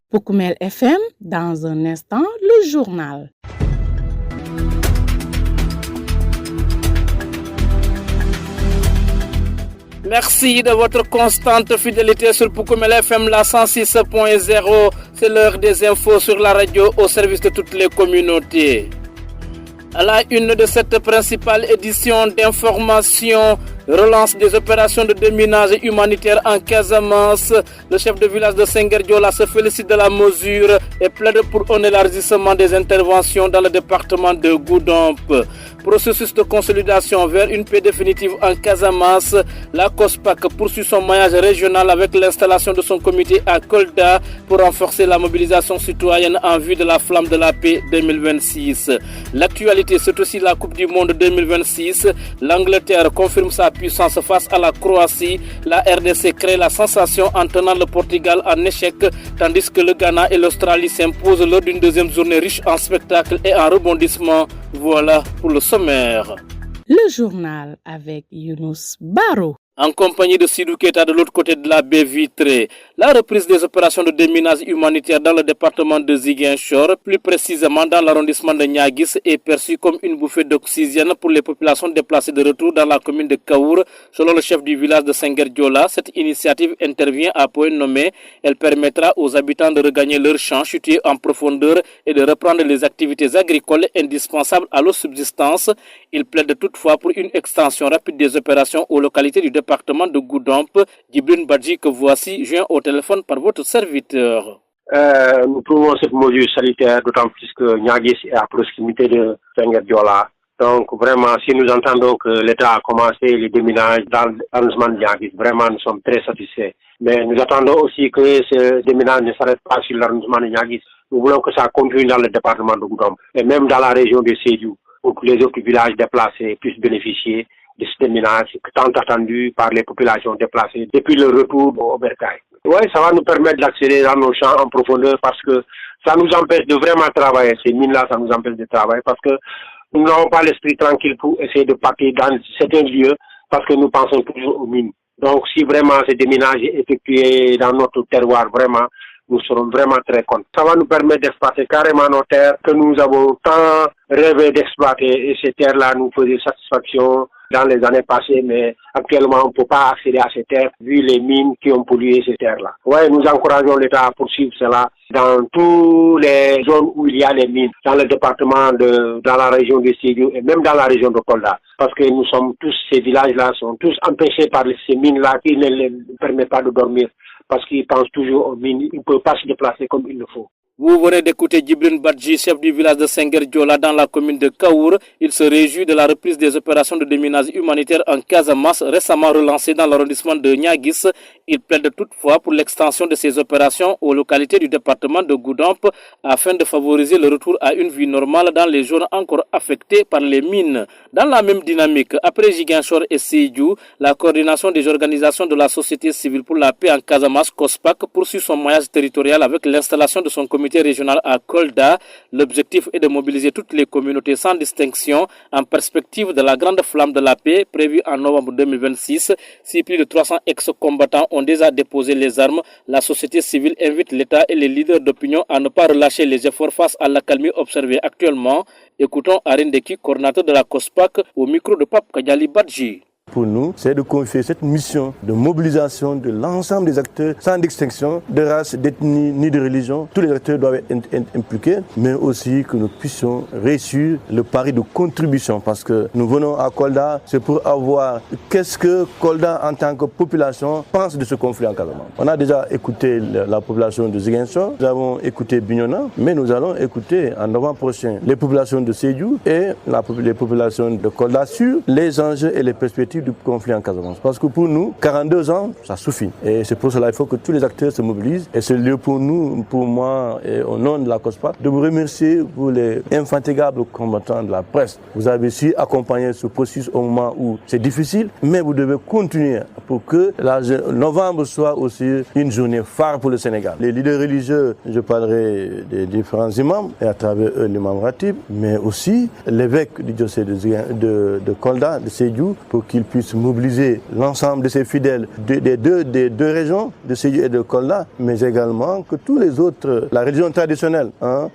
Poukoumel FM, dans un instant, le journal. Merci de votre constante fidélité sur Poukoumel FM, la 106.0. C'est l'heure des infos sur la radio au service de toutes les communautés. À la une de cette principale édition d'information, relance des opérations de déminage humanitaire en Casamance. Le chef de village de Sengherdiola se félicite de la mesure et plaide pour un élargissement des interventions dans le département de Goudomp. Processus de consolidation vers une paix définitive en Casamance. La COSPAC poursuit son maillage régional avec l'installation de son comité à Kolda pour renforcer la mobilisation citoyenne en vue de la flamme de la paix 2026. L'actualité, c'est aussi la Coupe du Monde 2026. L'Angleterre confirme sa puissance face à la Croatie. La RDC crée la sensation en tenant le Portugal en échec, tandis que le Ghana et l'Australie s'imposent lors d'une deuxième journée riche en spectacles et en rebondissements. Voilà pour le sommaire. Le journal avec Younous Baro. En compagnie de Sidou Keita de l'autre côté de la baie vitrée, la reprise des opérations de déminage humanitaire dans le département de Ziguinchor, plus précisément dans l'arrondissement de Niaguis, est perçue comme une bouffée d'oxygène pour les populations déplacées de retour dans la commune de Kaour. Selon le chef du village de Sengherdiola, cette initiative intervient à point nommé. Elle permettra aux habitants de regagner leurs champs situés en profondeur et de reprendre les activités agricoles indispensables à leur subsistance. Il plaide toutefois pour une extension rapide des opérations aux localités du département de Goudomp. Djibril Badji, que voici, joint au téléphone par votre serviteur. Nous trouvons cette mesure sanitaire d'autant plus que Niaguis est à proximité de Sengherdiola. Donc vraiment, si nous entendons que l'État a commencé les déminages dans l'arrondissement de Niaguis, vraiment nous sommes très satisfaits. Mais nous attendons aussi que ce déminage ne s'arrête pas sur l'arrondissement de Niaguis. Nous voulons que ça continue dans le département de Goudomp et même dans la région de Sédhiou, pour que les autres villages déplacés puissent bénéficier de ce déminage tant attendu par les populations déplacées depuis le retour au bercail. Oui, ça va nous permettre d'accéder dans nos champs en profondeur parce que ça nous empêche de vraiment travailler. Ces mines-là, ça nous empêche de travailler parce que nous n'avons pas l'esprit tranquille pour essayer de partir dans certains lieux parce que nous pensons toujours aux mines. Donc, si vraiment ce déminage est effectué dans notre terroir, vraiment, nous serons vraiment très contents. Ça va nous permettre d'exploiter carrément nos terres que nous avons tant rêvé d'exploiter et ces terres-là nous faisaient satisfaction dans les années passées, mais actuellement on ne peut pas accéder à ces terres vu les mines qui ont pollué ces terres-là. Oui, nous encourageons l'État à poursuivre cela dans toutes les zones où il y a les mines, dans le département dans la région de Sédhiou et même dans la région de Kolda. Parce que nous sommes tous, ces villages-là sont tous empêchés par ces mines-là qui ne les permettent pas de dormir parce qu'ils pensent toujours aux mines, ils ne peuvent pas se déplacer comme il le faut. Vous venez d'écouter Djibril Badji, chef du village de Sengherdiola dans la commune de Kaour. Il se réjouit de la reprise des opérations de déminage humanitaire en Casamance, récemment relancées dans l'arrondissement de Niaguis. Il plaide toutefois pour l'extension de ces opérations aux localités du département de Goudomp afin de favoriser le retour à une vie normale dans les zones encore affectées par les mines. Dans la même dynamique, après Ziguinchor et Sédhiou, la coordination des organisations de la société civile pour la paix en Casamance, COSPAC, poursuit son maillage territorial avec l'installation de son comité régional à Kolda. L'objectif est de mobiliser toutes les communautés sans distinction en perspective de la grande flamme de la paix prévue en novembre 2026. Si plus de 300 ex-combattants ont déjà déposé les armes, la société civile invite l'État et les leaders d'opinion à ne pas relâcher les efforts face à l'accalmie observée actuellement. Écoutons Arindeki, coordinateur de la COSPAC, au micro de Pape Kadiali Badji. Pour nous, c'est de confier cette mission de mobilisation de l'ensemble des acteurs, sans distinction de race, d'ethnie ni de religion. Tous les acteurs doivent être impliqués, mais aussi que nous puissions réussir le pari de contribution. Parce que nous venons à Kolda, c'est pour avoir qu'est-ce que Kolda en tant que population pense de ce conflit en Casamance. On a déjà écouté la population de Ziguinchor, nous avons écouté Bignona, mais nous allons écouter en novembre prochain les populations de Sédhiou et les populations de Kolda sur les enjeux et les perspectives sortir du conflit en Casamance. Parce que pour nous, 42 ans, ça suffit. Et c'est pour cela qu'il faut que tous les acteurs se mobilisent. Et c'est le lieu pour nous, pour moi, et au nom de la COSPA, de vous remercier pour les infatigables combattants de la presse. Vous avez su accompagner ce processus au moment où c'est difficile, mais vous devez continuer pour que novembre soit aussi une journée phare pour le Sénégal. Les leaders religieux, je parlerai des différents imams, et à travers eux l'imam Ratib, mais aussi l'évêque du diocèse de Kolda, de Sédhiou, pour qu'il puisse mobiliser l'ensemble de ses fidèles des deux régions, de Sédhiou et de Kolda, mais également que tous les autres, la religion traditionnelle,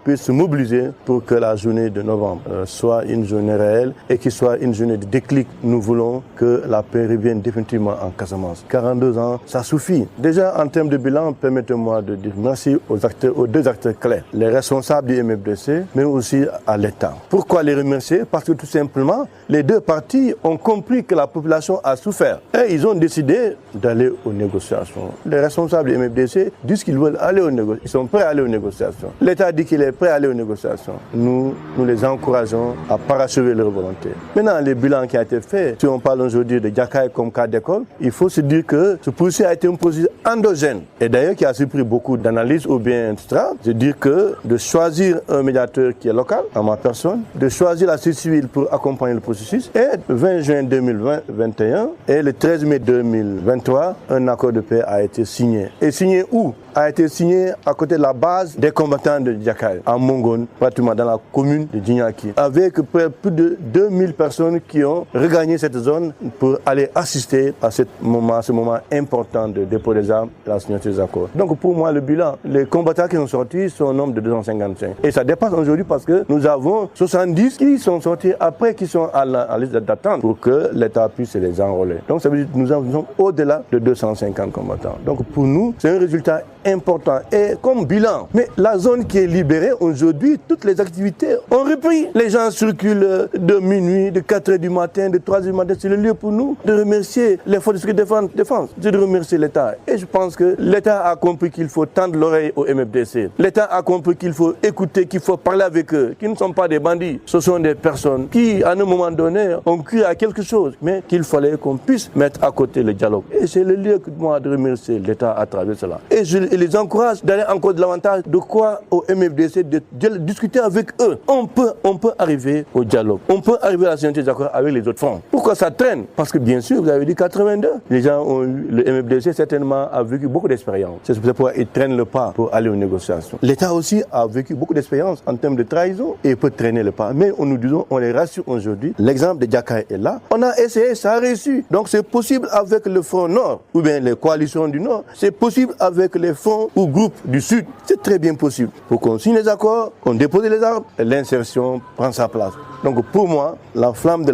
puissent se mobiliser pour que la journée de novembre soit une journée réelle et qu'il soit une journée de déclic. Nous voulons que la paix revienne définitivement en Casamance. 42 ans, ça suffit. Déjà, en termes de bilan, permettez-moi de dire merci aux deux acteurs clés, les responsables du MFDC, mais aussi à l'État. Pourquoi les remercier? Parce que tout simplement, les deux parties ont compris que la population a souffert et ils ont décidé d'aller aux négociations. Les responsables du MFDC disent qu'ils veulent aller aux négociations. Ils sont prêts à aller aux négociations. L'État dit qu'il est prêt à aller aux négociations. Nous les encourageons à parachever leur volonté. Maintenant, les bilans qui ont été faits, si on parle aujourd'hui de Diakaï comme cas d'école, il faut se dire que ce processus a été un processus endogène et d'ailleurs qui a surpris beaucoup d'analyses ou bien etc. Je dire que de choisir un médiateur qui est local, en ma personne, de choisir la société civile pour accompagner le processus et le 20 juin 2021 et le 13 mai 2023, un accord de paix a été signé. Et signé où? A été signé à côté de la base des combattants de Diakaï, à Mongon, pratiquement dans la commune de Djignaki, avec plus de 2000 personnes qui ont regagné cette zone pour aller assister à ce moment important de dépôt des armes et la signature des accords. Donc pour moi, le bilan, les combattants qui sont sortis sont au nombre de 255. Et ça dépasse aujourd'hui parce que nous avons 70 qui sont sortis après, qui sont à la liste d'attente pour que l'État puisse les enrôler. Donc ça veut dire que nous sommes au-delà de 250 combattants. Donc pour nous, c'est un résultat important. Et comme bilan, mais la zone qui est libérée aujourd'hui, toutes les activités ont repris. Les gens circulent de minuit, de 4h du matin, de 3h du matin. C'est le lieu pour nous de remercier les forces de défense, de remercier l'État. Et je pense que l'État a compris qu'il faut tendre l'oreille au MFDC. L'État a compris qu'il faut écouter, qu'il faut parler avec eux, qu'ils ne sont pas des bandits. Ce sont des personnes qui, à un moment donné, ont cru à quelque chose, mais qu'il fallait qu'on puisse mettre à côté le dialogue. Et c'est le lieu que moi de remercier l'État à travers cela. Et je les encourage d'aller encore davantage de quoi au MFDC, de discuter avec eux. On peut arriver au dialogue. On peut arriver à la signature d'accord avec les autres fronts. Pourquoi ça traîne? Parce que bien sûr, vous avez dit 82. Les gens ont eu, le MFDC certainement a vécu beaucoup d'expérience. C'est pourquoi ils traînent le pas pour aller aux négociations. L'État aussi a vécu beaucoup d'expérience en termes de trahison et peut traîner le pas. Mais nous disons, on les rassure aujourd'hui. L'exemple de Diakaï est là. On a essayé, ça a réussi. Donc c'est possible avec le Front Nord ou bien les coalitions du Nord. C'est possible avec les fronts ou groupes du Sud. C'est très bien possible. Pour qu'on signe les accords, qu'on dépose les armes, l'insertion prend sa place. Donc pour moi, la flamme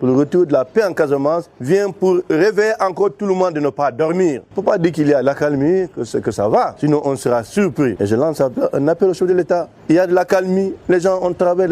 pour le retour de la paix en Casamance vient pour réveiller encore tout le monde de ne pas dormir. Il ne faut pas dire qu'il y a l'accalmie, que ça va, sinon on sera surpris. Et je lance un appel au chef de l'État. Il y a de l'accalmie, les gens ont travaillé,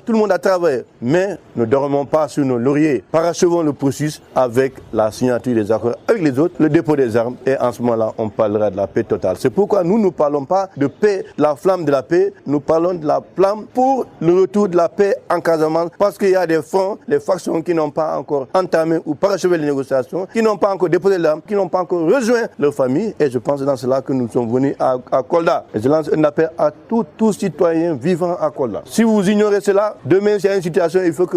tout le monde a travaillé. Mais ne dormons pas sur nos lauriers. Parachevons le processus avec la signature des accords avec les autres, le dépôt des armes. Et en ce moment-là, on parlera de la paix totale. C'est pourquoi nous ne parlons pas de paix, la flamme de la paix. Nous parlons de la flamme pour le retour de la paix en Casamance. Parce qu'il y a des fronts, les factions qui n'ont pas encore entamé ou parachevé les négociations, qui n'ont pas encore déposé l'arme, qui n'ont pas encore rejoint leur famille. Et je pense que c'est dans cela que nous sommes venus à Kolda. Et je lance un appel à tous citoyens vivant à Kolda. Si vous ignorez cela, demain s'il y a une situation, il faut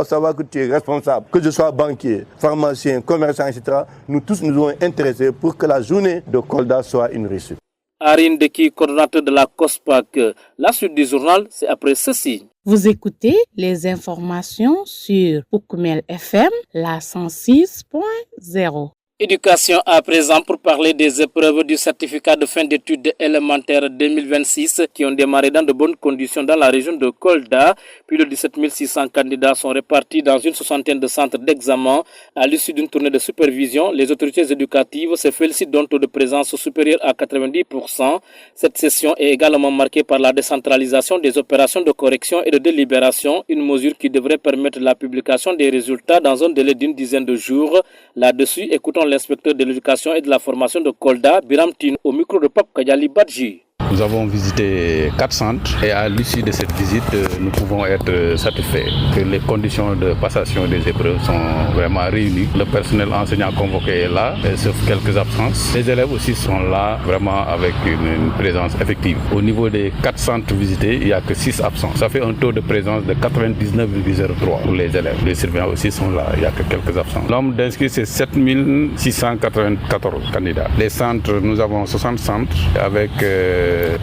savoir que tu es responsable. Que je sois banquier, pharmacien, commerçant, etc. Nous tous nous sommes intéressés pour que la journée de Kolda soit une réussite. Arine Deki, coordonnateur de la COSPAC. La suite du journal, c'est après ceci. Vous écoutez les informations sur Poukoumel FM, la 106.0. Éducation à présent pour parler des épreuves du certificat de fin d'études élémentaires 2026 qui ont démarré dans de bonnes conditions dans la région de Kolda. Plus de 17 600 candidats sont répartis dans une soixantaine de centres d'examen. À l'issue d'une tournée de supervision, les autorités éducatives se félicitent d'un taux de présence supérieur à 90%. Cette session est également marquée par la décentralisation des opérations de correction et de délibération, une mesure qui devrait permettre la publication des résultats dans un délai d'une dizaine de jours. Là-dessus, écoutons l'inspecteur de l'éducation et de la formation de Kolda, Biram Tine, au micro de Pape Kadiali Badji. Nous avons visité 4 centres et à l'issue de cette visite, nous pouvons être satisfaits que les conditions de passation des épreuves sont vraiment réunies. Le personnel enseignant convoqué est là, sauf quelques absences. Les élèves aussi sont là vraiment avec une présence effective. Au niveau des 4 centres visités, il n'y a que 6 absents. Ça fait un taux de présence de 99,03 pour les élèves. Les surveillants aussi sont là, il n'y a que quelques absents. Le nombre d'inscrits, c'est 7694 candidats. Les centres, nous avons 60 centres avec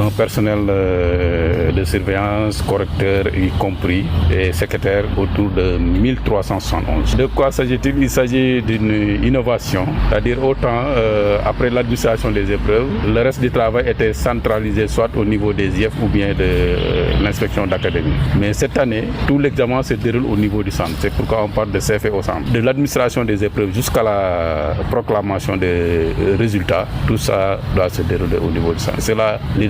un personnel de surveillance, correcteur y compris, et secrétaire autour de 1371. De quoi s'agit-il? Il s'agit d'une innovation, c'est-à-dire autant après l'administration des épreuves, le reste du travail était centralisé soit au niveau des IEF ou bien de l'inspection d'académie. Mais cette année, tout l'examen se déroule au niveau du centre. C'est pourquoi on parle de CFE au centre. De l'administration des épreuves jusqu'à la proclamation des résultats, tout ça doit se dérouler au niveau du centre. C'est là l'innovation.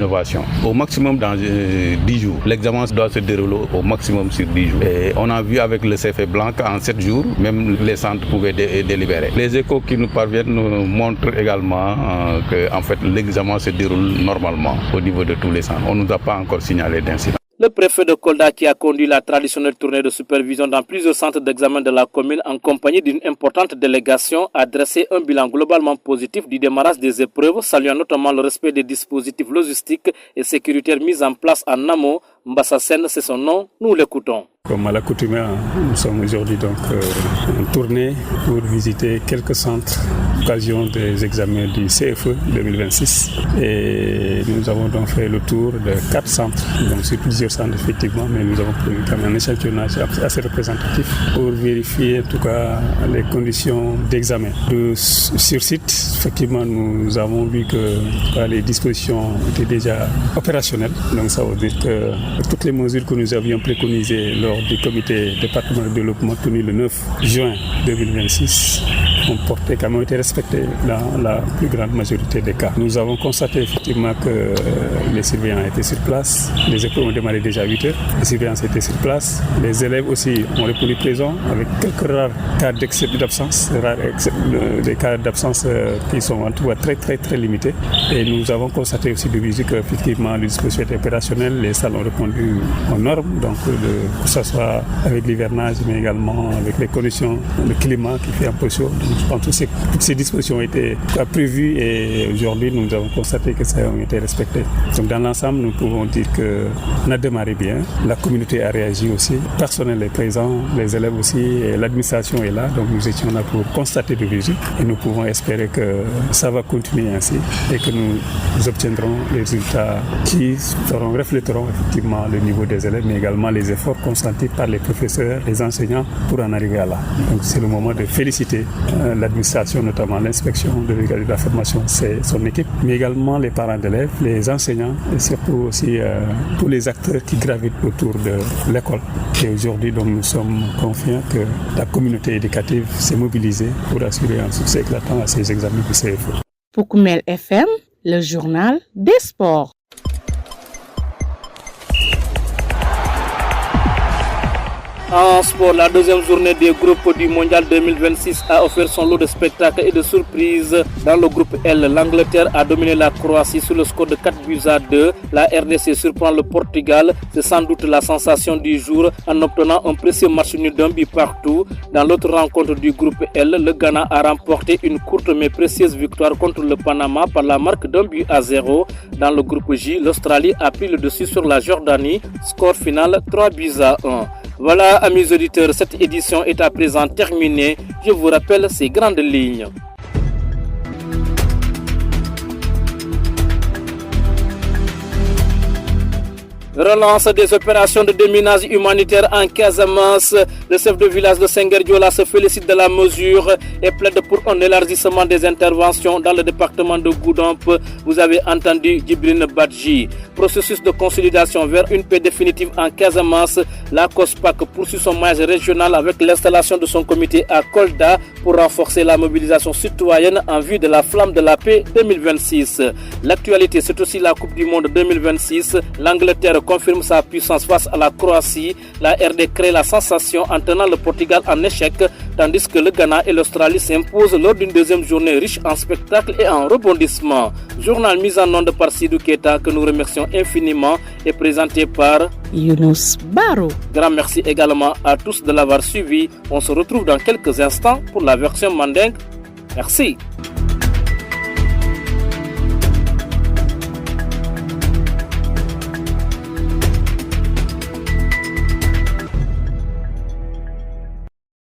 Au maximum dans 10 jours. L'examen doit se dérouler au maximum sur 10 jours. Et on a vu avec le CFE blanc qu'en 7 jours, même les centres pouvaient délibérer. Les échos qui nous parviennent nous montrent également que en fait, l'examen se déroule normalement au niveau de tous les centres. On ne nous a pas encore signalé d'incident. Le préfet de Kolda qui a conduit la traditionnelle tournée de supervision dans plusieurs centres d'examen de la commune en compagnie d'une importante délégation a dressé un bilan globalement positif du démarrage des épreuves, saluant notamment le respect des dispositifs logistiques et sécuritaires mis en place en amont. Mbassa Sen, c'est son nom, nous l'écoutons. Comme à l'accoutumée, nous sommes aujourd'hui donc en tournée pour visiter quelques centres à l'occasion des examens du CFE 2026. Et nous avons donc fait le tour de 4 centres, donc sur plusieurs centres effectivement, mais nous avons pris quand même un échantillonnage assez représentatif pour vérifier en tout cas les conditions d'examen. Sur site, effectivement, nous avons vu que les dispositions étaient déjà opérationnelles. Donc ça veut dire que toutes les mesures que nous avions préconisées lors du comité départemental de développement tenu le 9 juin 2026 ont porté, quand même été respectées dans la plus grande majorité des cas. Nous avons constaté effectivement que les surveillants étaient sur place, les épreuves ont démarré déjà à 8 heures, les surveillants étaient sur place, les élèves aussi ont répondu présents avec quelques rares cas d'absence, des cas d'absence qui sont en tout cas très limités. Et nous avons constaté aussi de visu qu'effectivement les dispositions étaient opérationnelles, les salles ont répondu aux normes, donc que ce soit avec l'hivernage mais également avec les conditions de climat qui fait un peu chaud. Je pense que toutes ces dispositions étaient prévues et aujourd'hui nous avons constaté que ça a été respecté. Donc dans l'ensemble, nous pouvons dire qu'on a démarré bien, la communauté a réagi aussi, le personnel est présent, les élèves aussi, et l'administration est là, donc nous étions là pour constater de visu et nous pouvons espérer que ça va continuer ainsi et que nous obtiendrons les résultats qui refléteront effectivement le niveau des élèves mais également les efforts consentis par les professeurs, les enseignants pour en arriver à là. Donc c'est le moment de féliciter l'administration, notamment l'inspection de la formation, c'est son équipe, mais également les parents d'élèves, les enseignants et surtout aussi tous les acteurs qui gravitent autour de l'école. Et aujourd'hui, donc, nous sommes confiants que la communauté éducative s'est mobilisée pour assurer un succès éclatant à ces examens du CFE. Pour Koumel FM, le journal des sports. En sport, la deuxième journée des groupes du Mondial 2026 a offert son lot de spectacles et de surprises. Dans le groupe L, l'Angleterre a dominé la Croatie sur le score de 4-2. La RDC surprend le Portugal. C'est sans doute la sensation du jour en obtenant un précieux match nul d'un but partout. Dans l'autre rencontre du groupe L, le Ghana a remporté une courte mais précieuse victoire contre le Panama par la marque d'1-0. Dans le groupe J, l'Australie a pris le dessus sur la Jordanie. Score final 3-1. Voilà, amis auditeurs, cette édition est à présent terminée. Je vous rappelle ces grandes lignes. Relance des opérations de déminage humanitaire en Casamance. Le chef de village de Sengherdiola se félicite de la mesure et plaide pour un élargissement des interventions dans le département de Goudomp. Vous avez entendu Djibril Badji. Processus de consolidation vers une paix définitive en Casamance. La COSPAC poursuit son maillage régional avec l'installation de son comité à Kolda pour renforcer la mobilisation citoyenne en vue de la flamme de la paix 2026. L'actualité, c'est aussi la Coupe du Monde 2026. L'Angleterre confirme sa puissance face à la Croatie. La RD crée la sensation en tenant le Portugal en échec, tandis que le Ghana et l'Australie s'imposent lors d'une deuxième journée riche en spectacles et en rebondissements. Journal mis en onde par Sidou Keita que nous remercions infiniment et présenté par Younous Baro. Grand merci également à tous de l'avoir suivi. On se retrouve dans quelques instants pour la version mandingue. Merci.